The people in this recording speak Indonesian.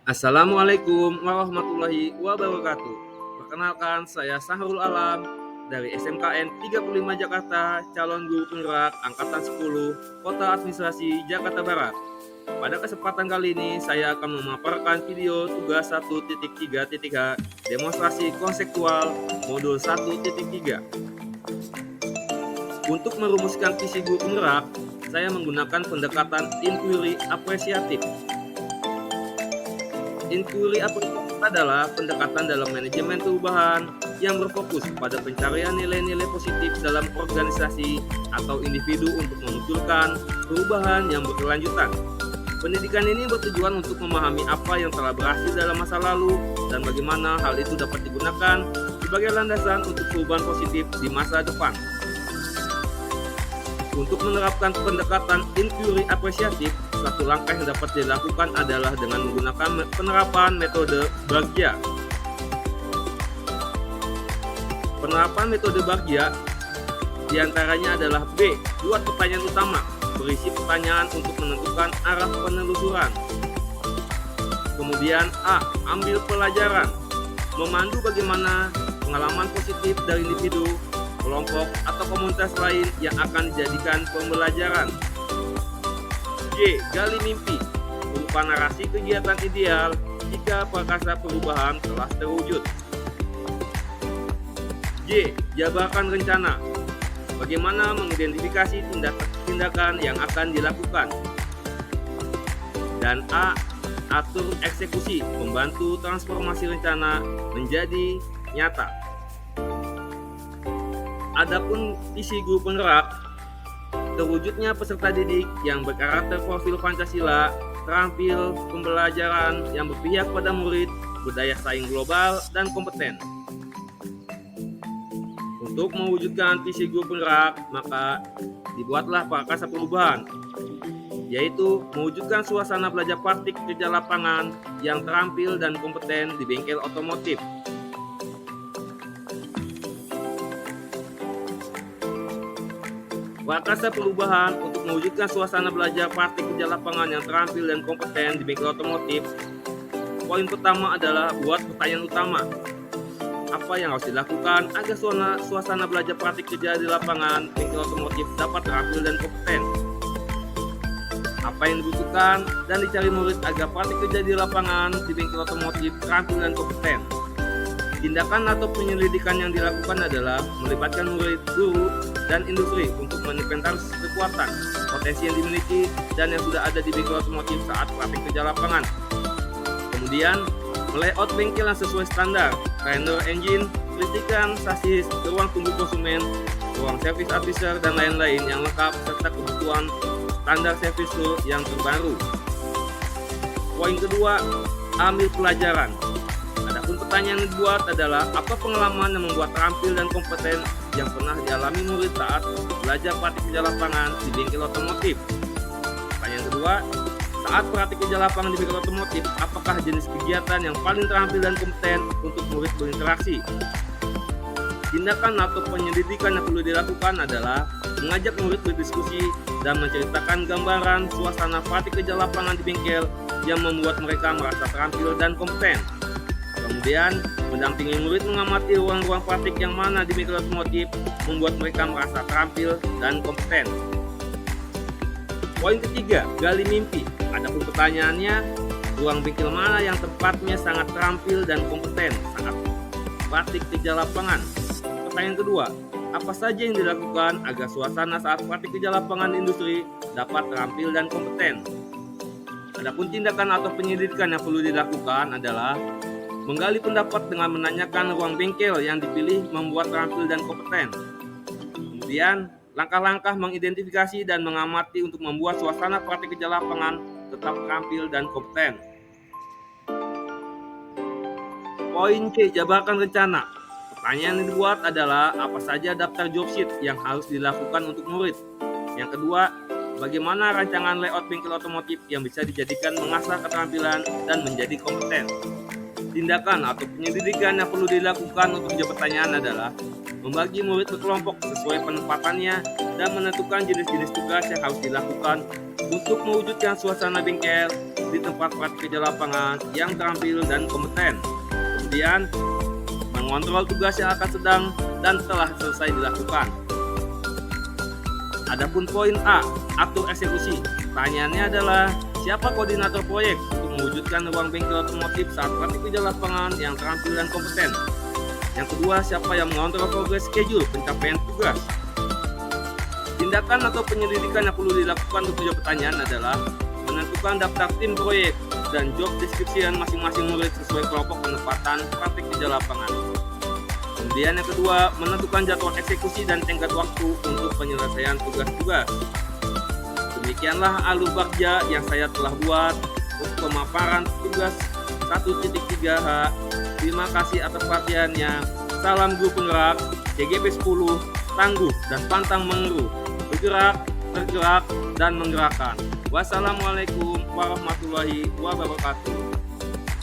Assalamualaikum warahmatullahi wabarakatuh. Perkenalkan, saya Sahrul Alam dari SMKN 35 Jakarta, calon guru penggerak angkatan 10, Kota Administrasi Jakarta Barat. Pada kesempatan kali ini, saya akan memaparkan video tugas 1.3.h demonstrasi konseptual modul 1.3. Untuk merumuskan visi guru penggerak, saya menggunakan pendekatan inquiry apresiatif. Inquiry apresiatif adalah pendekatan dalam manajemen perubahan yang berfokus pada pencarian nilai-nilai positif dalam organisasi atau individu untuk memunculkan perubahan yang berkelanjutan. Pendidikan ini bertujuan untuk memahami apa yang telah berhasil dalam masa lalu dan bagaimana hal itu dapat digunakan sebagai landasan untuk perubahan positif di masa depan. Untuk menerapkan pendekatan inquiry apresiatif, satu langkah yang dapat dilakukan adalah dengan menggunakan penerapan metode Baghya. Penerapan metode Baghya diantaranya adalah B. Buat pertanyaan utama, berisi pertanyaan untuk menentukan arah penelusuran. Kemudian A. Ambil pelajaran, memandu bagaimana pengalaman positif dari individu, kelompok, atau komunitas lain yang akan dijadikan pembelajaran. J. Gali mimpi, berupa narasi kegiatan ideal jika prakasa perubahan telah terwujud. J. Jabarkan rencana, bagaimana mengidentifikasi tindakan yang akan dilakukan. Dan A. Atur eksekusi, membantu transformasi rencana menjadi nyata. Adapun visi guru penggerak, terwujudnya peserta didik yang berkarakter profil Pancasila, terampil pembelajaran yang berpihak pada murid, berdaya saing global, dan kompeten. Untuk mewujudkan visi guru penggerak, maka dibuatlah prakasa perubahan, yaitu mewujudkan suasana belajar praktik kerja lapangan yang terampil dan kompeten di bengkel otomotif. Prakasa perubahan untuk mewujudkan suasana belajar praktik kerja lapangan yang terampil dan kompeten di bengkel otomotif. Poin pertama adalah buat pertanyaan utama. Apa yang harus dilakukan agar suasana belajar praktik kerja di lapangan bengkel otomotif dapat terampil dan kompeten? Apa yang dibutuhkan dan dicari murid agar praktik kerja di lapangan di bengkel otomotif terampil dan kompeten? Tindakan atau penyelidikan yang dilakukan adalah melibatkan murid, guru, dan industri untuk menginventarisasi kekuatan, potensi yang dimiliki, dan yang sudah ada di bengkel otomotif saat praktik kerja lapangan. Kemudian, melayout bengkel yang sesuai standar, render engine, listrikan, sasis, ruang tunggu konsumen, ruang service officer, dan lain-lain yang lengkap serta kebutuhan standar service flow yang terbaru. Poin kedua, ambil pelajaran. Adapun pertanyaan yang dibuat adalah apa pengalaman yang membuat terampil dan kompeten yang pernah dialami murid saat belajar praktik kerja lapangan di bengkel otomotif. Pertanyaan kedua, saat praktik kerja lapangan di bengkel otomotif, apakah jenis kegiatan yang paling terampil dan kompeten untuk murid berinteraksi? Tindakan atau penyelidikan yang perlu dilakukan adalah mengajak murid berdiskusi dan menceritakan gambaran suasana praktik kerja lapangan di bengkel yang membuat mereka merasa terampil dan kompeten. Kemudian, mendampingi murid mengamati ruang-ruang praktik yang mana di bengkel otomotif membuat mereka merasa terampil dan kompeten. Poin ketiga, gali mimpi. Adapun pertanyaannya, ruang bengkel mana yang tempatnya sangat terampil dan kompeten saat praktik kerja lapangan? Pertanyaan kedua, apa saja yang dilakukan agar suasana saat praktik kerja lapangan industri dapat terampil dan kompeten? Adapun tindakan atau penyelidikan yang perlu dilakukan adalah menggali pendapat dengan menanyakan ruang bengkel yang dipilih membuat terampil dan kompeten. Kemudian, langkah-langkah mengidentifikasi dan mengamati untuk membuat suasana praktik kerja lapangan tetap terampil dan kompeten. Poin C, jabarkan rencana. Pertanyaan yang dibuat adalah apa saja daftar job sheet yang harus dilakukan untuk murid. Yang kedua, bagaimana rancangan layout bengkel otomotif yang bisa dijadikan mengasah keterampilan dan menjadi kompeten. Tindakan atau penyelidikan yang perlu dilakukan untuk jawab pertanyaan adalah membagi murid berkelompok sesuai penempatannya dan menentukan jenis-jenis tugas yang harus dilakukan untuk mewujudkan suasana bengkel di tempat praktik kerja lapangan yang terampil dan kompeten. Kemudian, mengontrol tugas yang akan sedang dan telah selesai dilakukan. Adapun poin A, atur eksekusi. Pertanyaannya adalah, siapa koordinator proyek untuk mewujudkan ruang bengkel otomotif saat praktik kerja lapangan yang terampil dan kompeten? Yang kedua, siapa yang mengontrol progres schedule pencapaian tugas? Tindakan atau penyelidikan yang perlu dilakukan untuk menjawab pertanyaan adalah menentukan daftar tim proyek dan job description masing-masing murid sesuai kelompok penempatan praktik kerja lapangan. Kemudian yang kedua, menentukan jadwal eksekusi dan tenggat waktu untuk penyelesaian tugas-tugas. Demikianlah alur bakja yang saya telah buat untuk pemaparan tugas 1.3H. Terima kasih atas perhatiannya. Salam guru penggerak, CGP 10, tangguh dan pantang mengeluh, bergerak, tergerak, dan menggerakkan. Wassalamualaikum warahmatullahi wabarakatuh.